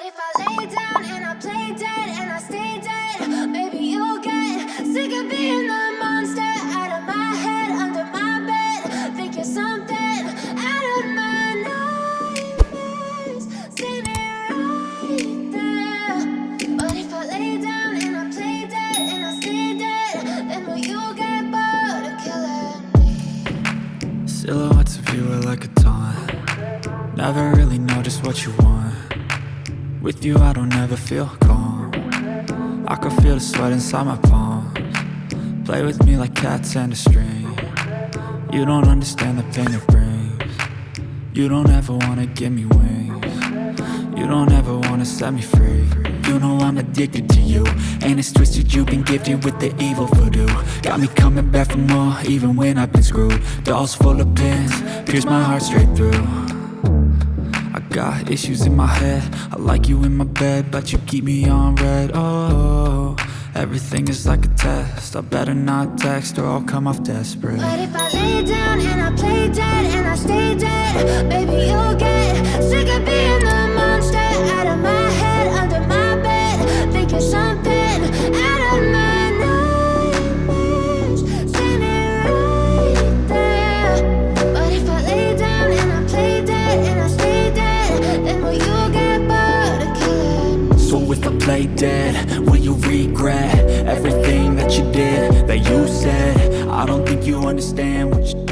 if I lay down and I play dead and I stay dead? Maybe you'll get sick of being the monster out of my head, under my bed. Think you're something out of my nightmares, standing right there. But if I lay down and I play dead and I stay dead, then will you get bored of killing me? Silhouettes of you are like a taunt. Never really know just what you want. With you I don't ever feel calm. I can feel the sweat inside my palms. Play with me like cats and a string. You don't understand the pain it brings. You don't ever wanna give me wings. You don't ever wanna set me free. You know I'm addicted to you, and it's twisted, you've been gifted with the evil voodoo. Got me coming back for more, even when I've been screwed. Dolls full of pins, pierce my heart straight through. I got issues in my head, I like you in my bed, but you keep me on red. Oh, everything is like a test, I better not text or I'll come off desperate. But if I lay down and I play dead and I stay dead, baby you'll get sick of being the monster out of my head, under my bed. Think you're something out of my nightmares, standing right there. But if I lay down and I play dead and I stay dead, then will you get bored of killing me? So if I play dead, will you regret everything that you did, that you said? I don't think you understand what you